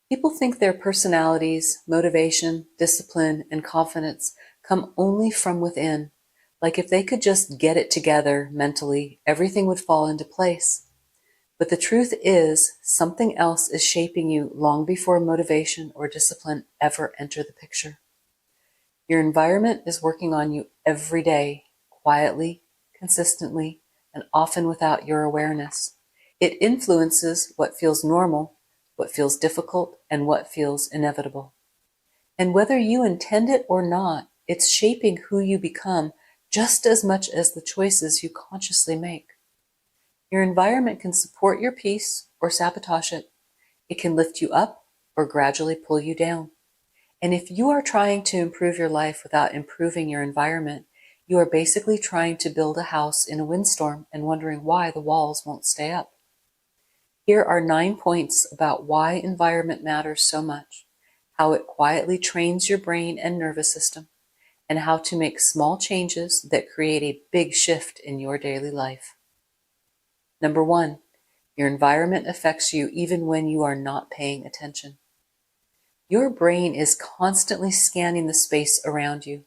People think their personalities, motivation, discipline, and confidence come only from within. Like if they could just get it together mentally, everything would fall into place. But the truth is, something else is shaping you long before motivation or discipline ever enter the picture. Your environment is working on you every day, quietly, consistently, and often without your awareness. It influences what feels normal, what feels difficult, and what feels inevitable. And whether you intend it or not, it's shaping who you become just as much as the choices you consciously make. Your environment can support your peace or sabotage it. It can lift you up or gradually pull you down. And if you are trying to improve your life without improving your environment, you are basically trying to build a house in a windstorm and wondering why the walls won't stay up. Here are 9 points about why environment matters so much, how it quietly trains your brain and nervous system, and how to make small changes that create a big shift in your daily life. Number 1, your environment affects you even when you are not paying attention. Your brain is constantly scanning the space around you.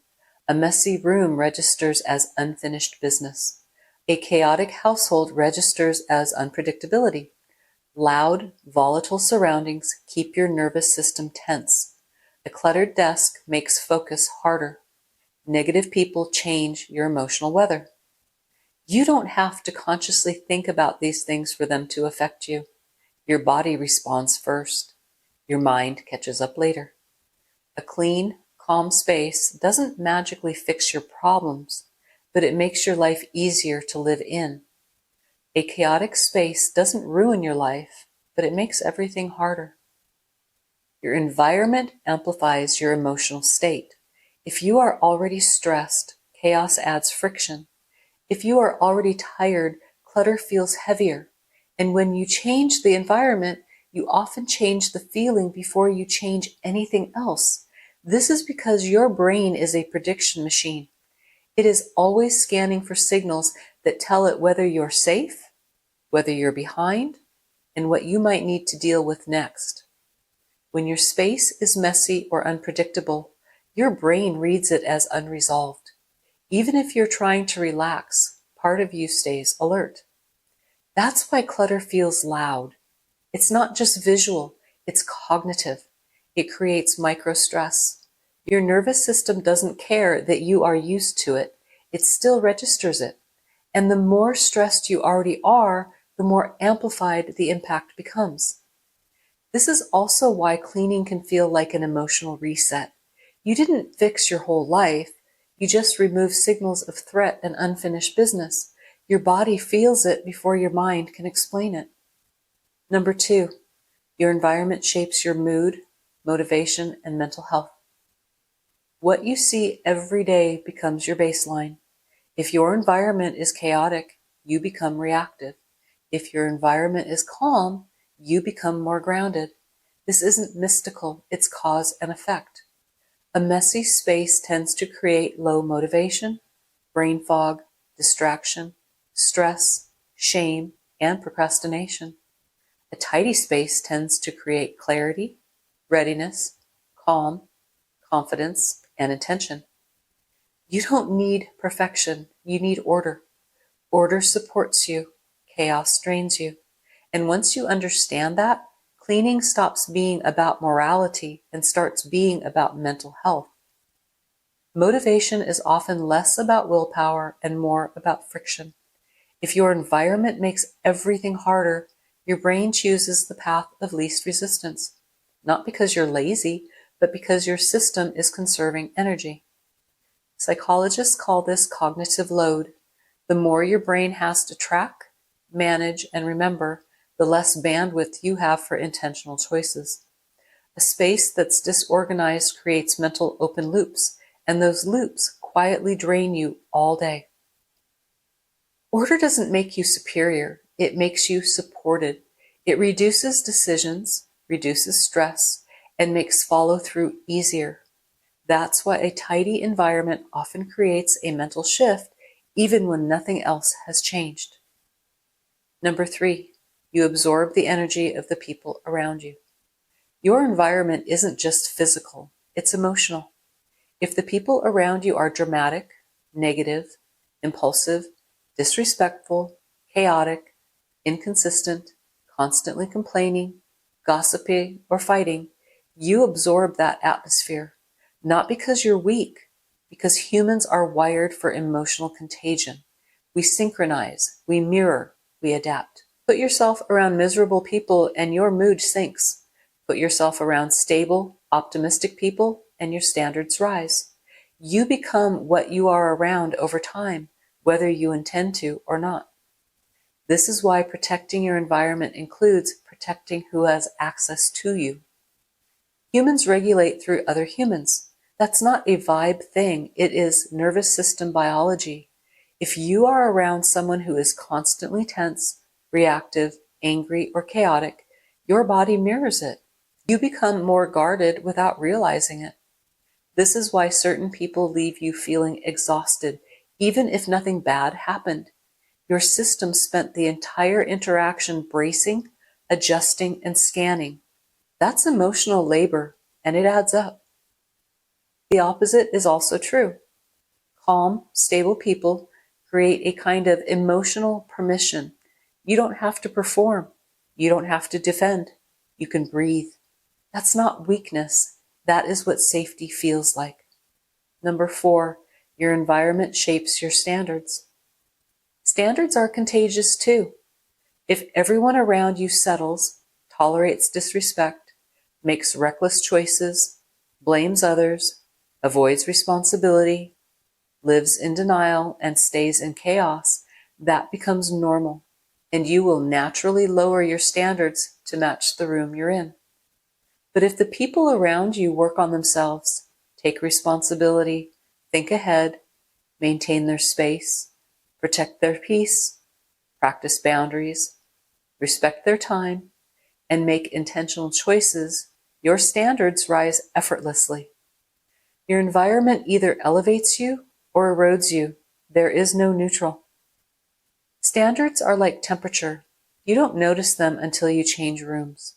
A messy room registers as unfinished business. A chaotic household registers as unpredictability. Loud, volatile surroundings keep your nervous system tense. A cluttered desk makes focus harder. Negative people change your emotional weather. You don't have to consciously think about these things for them to affect you. Your body responds first. Your mind catches up later. A clean, calm space doesn't magically fix your problems, but it makes your life easier to live in. A chaotic space doesn't ruin your life, but it makes everything harder. Your environment amplifies your emotional state. If you are already stressed, chaos adds friction. If you are already tired, clutter feels heavier. And when you change the environment, you often change the feeling before you change anything else. This is because your brain is a prediction machine. It is always scanning for signals that tell it whether you're safe, whether you're behind, and what you might need to deal with next. When your space is messy or unpredictable, your brain reads it as unresolved. Even if you're trying to relax, part of you stays alert. That's why clutter feels loud. It's not just visual, it's cognitive. It creates micro-stress. Your nervous system doesn't care that you are used to it. It still registers it. And the more stressed you already are, the more amplified the impact becomes. This is also why cleaning can feel like an emotional reset. You didn't fix your whole life. You just remove signals of threat and unfinished business. Your body feels it before your mind can explain it. Number 2, your environment shapes your mood, motivation, and mental health. What you see every day becomes your baseline. If your environment is chaotic, you become reactive. If your environment is calm, you become more grounded. This isn't mystical, it's cause and effect. A messy space tends to create low motivation, brain fog, distraction, stress, shame, and procrastination. A tidy space tends to create clarity, readiness, calm, confidence, and intention. You don't need perfection, you need order. Order supports you, chaos drains you. And once you understand that, cleaning stops being about morality and starts being about mental health. Motivation is often less about willpower and more about friction. If your environment makes everything harder, your brain chooses the path of least resistance, not because you're lazy, but because your system is conserving energy. Psychologists call this cognitive load. The more your brain has to track, manage, and remember, the less bandwidth you have for intentional choices. A space that's disorganized creates mental open loops, and those loops quietly drain you all day. Order doesn't make you superior, it makes you supported. It reduces decisions, reduces stress, and makes follow-through easier. That's why a tidy environment often creates a mental shift, even when nothing else has changed. Number 3, you absorb the energy of the people around you. Your environment isn't just physical, it's emotional. If the people around you are dramatic, negative, impulsive, disrespectful, chaotic, inconsistent, constantly complaining, gossiping, or fighting, you absorb that atmosphere, not because you're weak, because humans are wired for emotional contagion. We synchronize, we mirror, we adapt. Put yourself around miserable people and your mood sinks. Put yourself around stable, optimistic people and your standards rise. You become what you are around over time, whether you intend to or not. This is why protecting your environment includes protecting who has access to you. Humans regulate through other humans. That's not a vibe thing, it is nervous system biology. If you are around someone who is constantly tense, reactive, angry, or chaotic, your body mirrors it. You become more guarded without realizing it. This is why certain people leave you feeling exhausted, even if nothing bad happened. Your system spent the entire interaction bracing, adjusting, and scanning. That's emotional labor, and it adds up. The opposite is also true. Calm, stable people create a kind of emotional permission. You don't have to perform. You don't have to defend. You can breathe. That's not weakness. That is what safety feels like. Number 4, your environment shapes your standards. Standards are contagious too. If everyone around you settles, tolerates disrespect, makes reckless choices, blames others, avoids responsibility, lives in denial, and stays in chaos, that becomes normal, and you will naturally lower your standards to match the room you're in. But if the people around you work on themselves, take responsibility, think ahead, maintain their space, protect their peace, practice boundaries, respect their time, and make intentional choices, your standards rise effortlessly. Your environment either elevates you or erodes you. There is no neutral. Standards are like temperature. You don't notice them until you change rooms.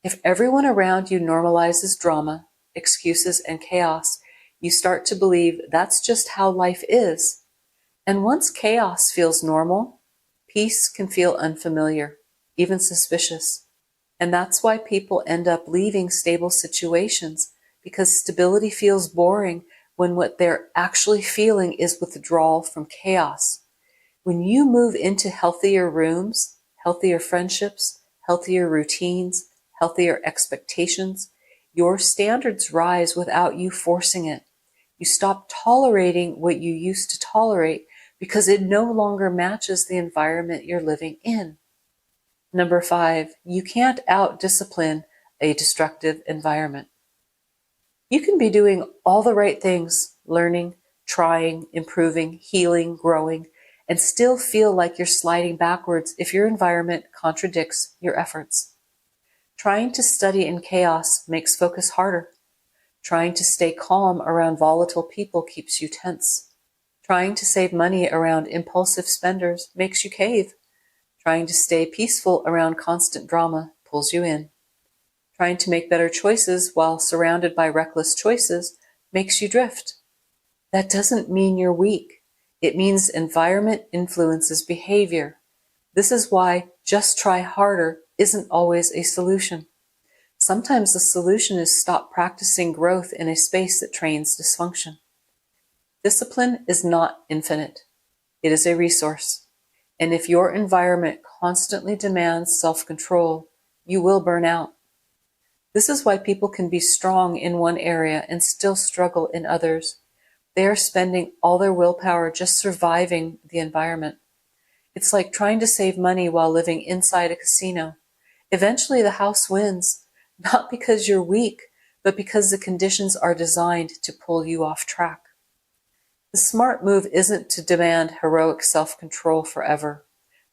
If everyone around you normalizes drama, excuses, and chaos, you start to believe that's just how life is. And once chaos feels normal, peace can feel unfamiliar, even suspicious. And that's why people end up leaving stable situations, because stability feels boring when what they're actually feeling is withdrawal from chaos. When you move into healthier rooms, healthier friendships, healthier routines, healthier expectations, your standards rise without you forcing it. You stop tolerating what you used to tolerate because it no longer matches the environment you're living in. Number 5, you can't out-discipline a destructive environment. You can be doing all the right things, learning, trying, improving, healing, growing, and still feel like you're sliding backwards if your environment contradicts your efforts. Trying to study in chaos makes focus harder. Trying to stay calm around volatile people keeps you tense. Trying to save money around impulsive spenders makes you cave. Trying to stay peaceful around constant drama pulls you in. Trying to make better choices while surrounded by reckless choices makes you drift. That doesn't mean you're weak. It means environment influences behavior. This is why just try harder isn't always a solution. Sometimes the solution is stop practicing growth in a space that trains dysfunction. Discipline is not infinite. It is a resource. And if your environment constantly demands self-control, you will burn out. This is why people can be strong in one area and still struggle in others. They are spending all their willpower just surviving the environment. It's like trying to save money while living inside a casino. Eventually the house wins, not because you're weak, but because the conditions are designed to pull you off track. The smart move isn't to demand heroic self-control forever.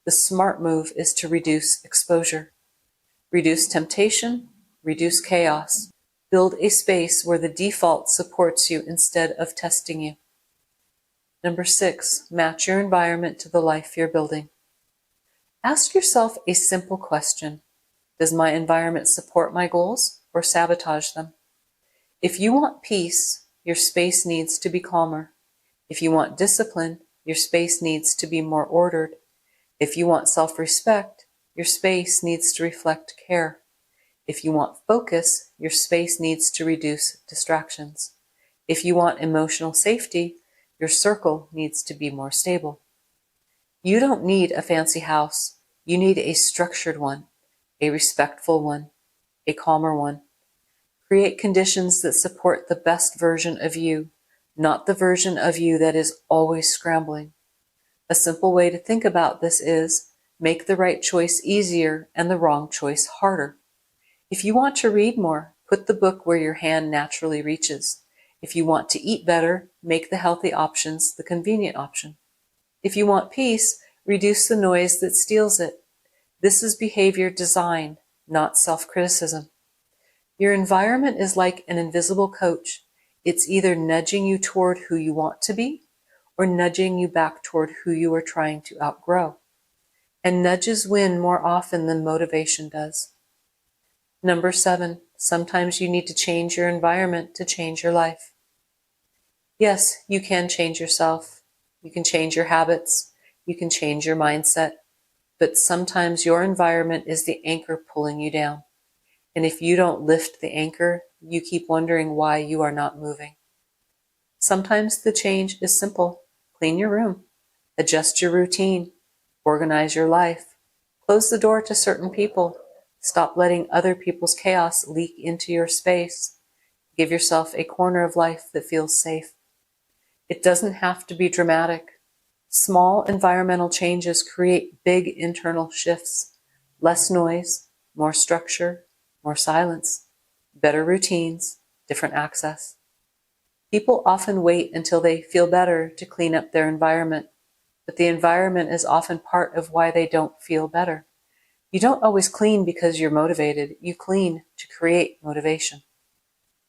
The smart move is to reduce exposure, reduce temptation, reduce chaos, build a space where the default supports you instead of testing you. Number 6, match your environment to the life you're building. Ask yourself a simple question. Does my environment support my goals or sabotage them. If you want peace, your space needs to be calmer. If you want discipline, your space needs to be more ordered. If you want self-respect, your space needs to reflect care. If you want focus, your space needs to reduce distractions. If you want emotional safety, your circle needs to be more stable. You don't need a fancy house. You need a structured one, a respectful one, a calmer one. Create conditions that support the best version of you, not the version of you that is always scrambling. A simple way to think about this is make the right choice easier and the wrong choice harder. If you want to read more, put the book where your hand naturally reaches. If you want to eat better, make the healthy options the convenient option. If you want peace, reduce the noise that steals it. This is behavior design, not self-criticism. Your environment is like an invisible coach. It's either nudging you toward who you want to be or nudging you back toward who you are trying to outgrow. And nudges win more often than motivation does. Number 7, sometimes you need to change your environment to change your life. Yes, you can change yourself. You can change your habits. You can change your mindset. But sometimes your environment is the anchor pulling you down. And if you don't lift the anchor, you keep wondering why you are not moving. Sometimes the change is simple. Clean your room, adjust your routine, organize your life, close the door to certain people, stop letting other people's chaos leak into your space. Give yourself a corner of life that feels safe. It doesn't have to be dramatic. Small environmental changes create big internal shifts. Less noise, more structure, more silence, better routines, different access. People often wait until they feel better to clean up their environment, but the environment is often part of why they don't feel better. You don't always clean because you're motivated. You clean to create motivation.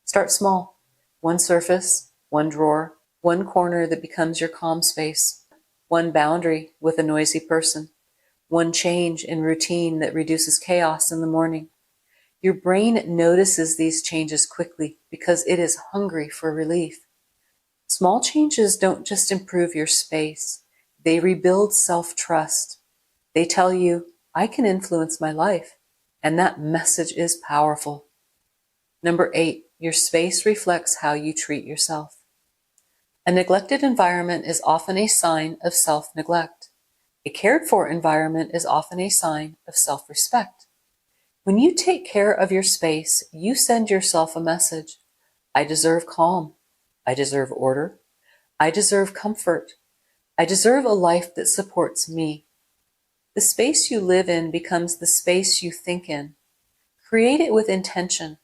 Start small. One surface, one drawer, one corner that becomes your calm space, one boundary with a noisy person, one change in routine that reduces chaos in the morning. Your brain notices these changes quickly because it is hungry for relief. Small changes don't just improve your space. They rebuild self-trust. They tell you, I can influence my life. And that message is powerful. Number 8, your space reflects how you treat yourself. A neglected environment is often a sign of self-neglect. A cared-for environment is often a sign of self-respect. When you take care of your space, you send yourself a message. I deserve calm. I deserve order. I deserve comfort. I deserve a life that supports me. The space you live in becomes the space you think in. Create it with intention,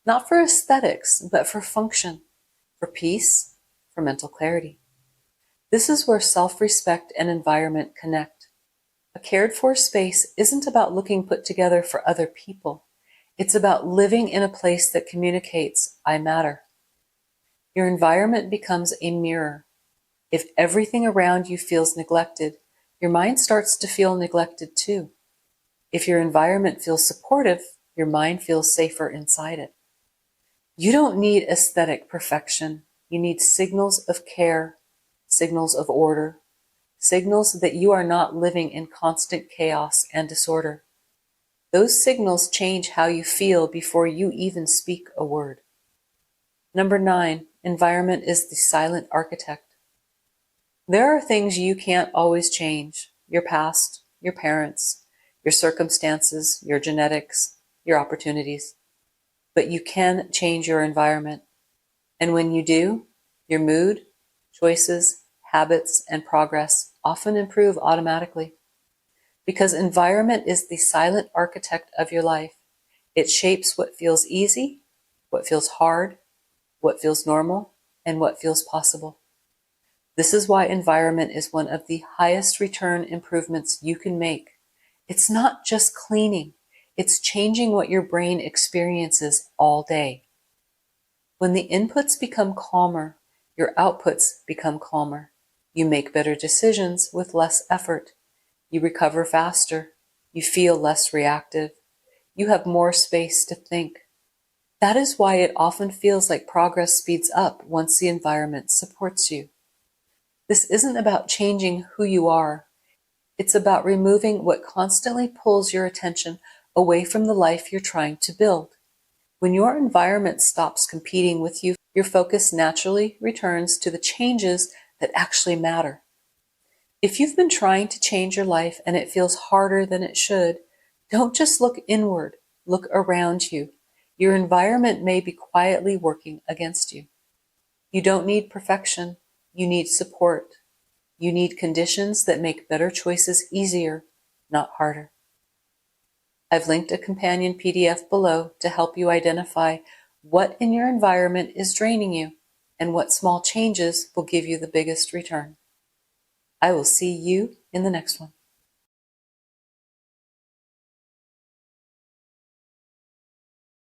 not for aesthetics, but for function, for peace, for mental clarity. This is where self-respect and environment connect. A cared-for space isn't about looking put together for other people. It's about living in a place that communicates, I matter. Your environment becomes a mirror. If everything around you feels neglected, your mind starts to feel neglected too. If your environment feels supportive, your mind feels safer inside it. You don't need aesthetic perfection. You need signals of care, signals of order, signals that you are not living in constant chaos and disorder. Those signals change how you feel before you even speak a word. Number 9, environment is the silent architect. There are things you can't always change: your past, your parents, your circumstances, your genetics, your opportunities. But you can change your environment. And when you do, your mood, choices, habits, and progress often improve automatically. Because environment is the silent architect of your life. It shapes what feels easy, what feels hard, what feels normal, and what feels possible. This is why environment is one of the highest return improvements you can make. It's not just cleaning, it's changing what your brain experiences all day. When the inputs become calmer, your outputs become calmer. You make better decisions with less effort. You recover faster. You feel less reactive. You have more space to think. That is why it often feels like progress speeds up once the environment supports you. This isn't about changing who you are. It's about removing what constantly pulls your attention away from the life you're trying to build. When your environment stops competing with you, your focus naturally returns to the changes that actually matter. If you've been trying to change your life and it feels harder than it should, don't just look inward, look around you. Your environment may be quietly working against you. You don't need perfection, you need support. You need conditions that make better choices easier, not harder. I've linked a companion PDF below to help you identify what in your environment is draining you and what small changes will give you the biggest return. I will see you in the next one.